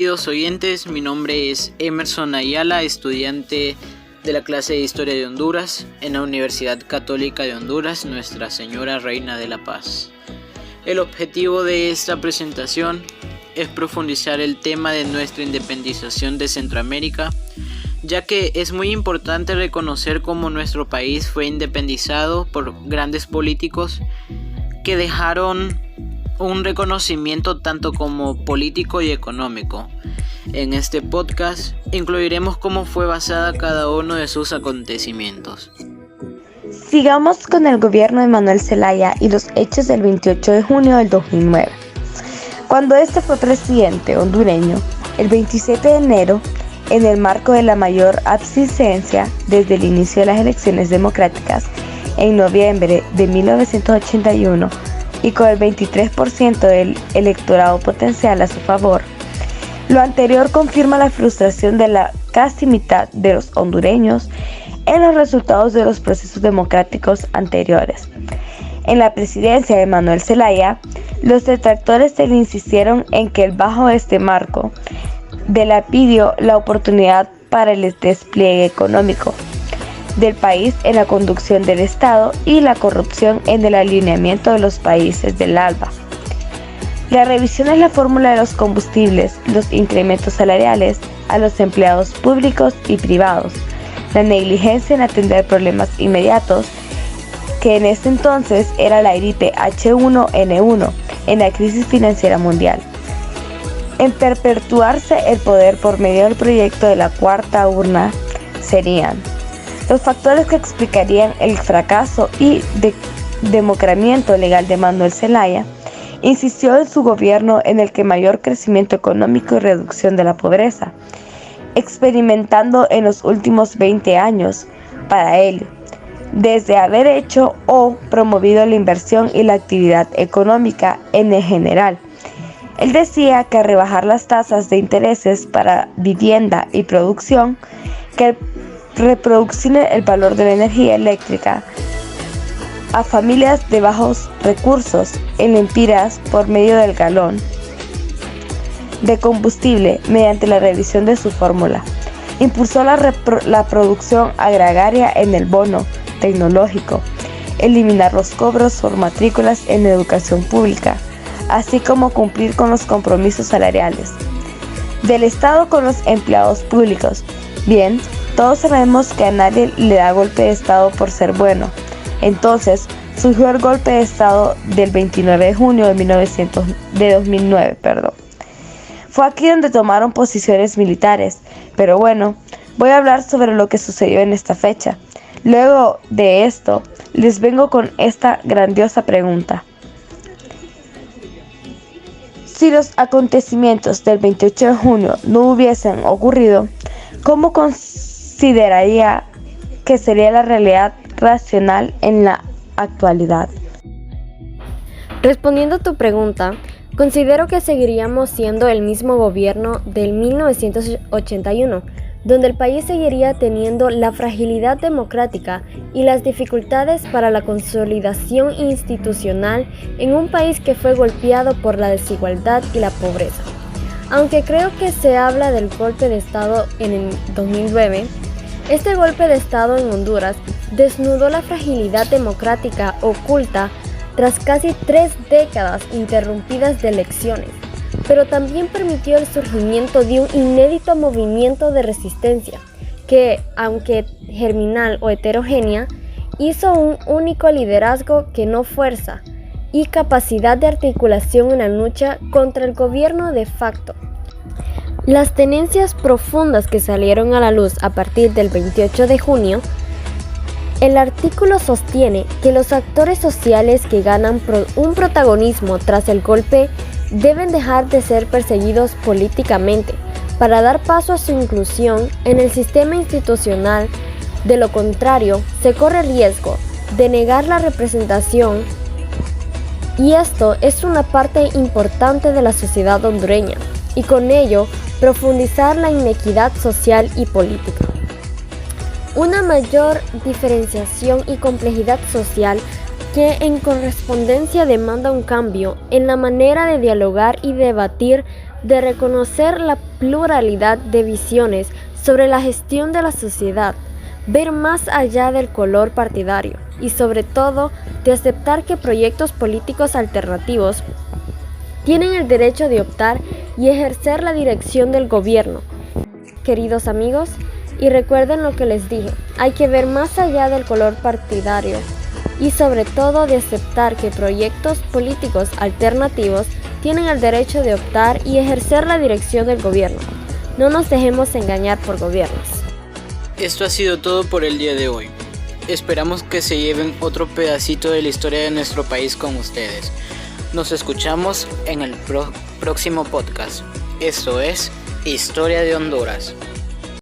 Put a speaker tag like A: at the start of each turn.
A: Queridos oyentes, mi nombre es Emerson Ayala, estudiante de la clase de Historia de Honduras en la Universidad Católica de Honduras, Nuestra Señora Reina de la Paz. El objetivo de esta presentación es profundizar el tema de nuestra independización de Centroamérica, ya que es muy importante reconocer cómo nuestro país fue independizado por grandes políticos que dejaron un reconocimiento tanto como político y económico. En este podcast incluiremos cómo fue basada cada uno de sus acontecimientos.
B: Sigamos con el gobierno de Manuel Zelaya y los hechos del 28 de junio del 2009. Cuando este fue presidente hondureño, el 27 de enero, en el marco de la mayor abstinencia desde el inicio de las elecciones democráticas en noviembre de 1981 y con el 23% del electorado potencial a su favor, lo anterior confirma la frustración de la casi mitad de los hondureños en los resultados de los procesos democráticos anteriores. En la presidencia de Manuel Zelaya, los detractores le insistieron en que bajo este marco de la pidió la oportunidad para el despliegue económico del país en la conducción del Estado y la corrupción en el alineamiento de los países del ALBA. La revisión de la fórmula de los combustibles, los incrementos salariales a los empleados públicos y privados, la negligencia en atender problemas inmediatos, que en ese entonces era la gripe H1N1 en la crisis financiera mundial, en perpetuarse el poder por medio del proyecto de la cuarta urna serían los factores que explicarían el fracaso y democramiento legal de Manuel Zelaya. Insistió en su gobierno en el que mayor crecimiento económico y reducción de la pobreza, experimentando en los últimos 20 años para él, desde haber hecho o promovido la inversión y la actividad económica en general. Él decía que rebajar las tasas de intereses para vivienda y producción, que reproducir el valor de la energía eléctrica a familias de bajos recursos en lempiras por medio del galón de combustible mediante la revisión de su fórmula. Impulsó la producción agraria en el bono tecnológico, eliminar los cobros por matrículas en educación pública, así como cumplir con los compromisos salariales del Estado con los empleados públicos. Bien, todos sabemos que a nadie le da golpe de Estado por ser bueno. Entonces, surgió el golpe de Estado del 29 de junio de 2009. Fue aquí donde tomaron posiciones militares, pero bueno, voy a hablar sobre lo que sucedió en esta fecha. Luego de esto, les vengo con esta grandiosa pregunta. Si los acontecimientos del 28 de junio no hubiesen ocurrido, ¿cómo consideraría que sería la realidad racional en la actualidad?
C: Respondiendo a tu pregunta, considero que seguiríamos siendo el mismo gobierno del 1981, donde el país seguiría teniendo la fragilidad democrática y las dificultades para la consolidación institucional en un país que fue golpeado por la desigualdad y la pobreza. Aunque creo que se habla del golpe de Estado en el 2009, este golpe de Estado en Honduras desnudó la fragilidad democrática oculta tras casi 3 décadas interrumpidas de elecciones, pero también permitió el surgimiento de un inédito movimiento de resistencia que, aunque germinal o heterogénea, hizo un único liderazgo que no fuerza y capacidad de articulación en la lucha contra el gobierno de facto. Las tenencias profundas que salieron a la luz a partir del 28 de junio, el artículo sostiene que los actores sociales que ganan un protagonismo tras el golpe deben dejar de ser perseguidos políticamente para dar paso a su inclusión en el sistema institucional. De lo contrario, se corre riesgo de negar la representación, y esto es una parte importante de la sociedad hondureña, y con ello profundizar la inequidad social y política. Una mayor diferenciación y complejidad social que en correspondencia demanda un cambio en la manera de dialogar y debatir de reconocer la pluralidad de visiones sobre la gestión de la sociedad, ver más allá del color partidario y sobre todo de aceptar que proyectos políticos alternativos tienen el derecho de optar y ejercer la dirección del gobierno. Queridos amigos, y recuerden lo que les dije, hay que ver más allá del color partidario y sobre todo de aceptar que proyectos políticos alternativos tienen el derecho de optar y ejercer la dirección del gobierno. No nos dejemos engañar por gobiernos.
A: Esto ha sido todo por el día de hoy. Esperamos que se lleven otro pedacito de la historia de nuestro país con ustedes. Nos escuchamos en el próximo podcast. Esto es Historia de Honduras.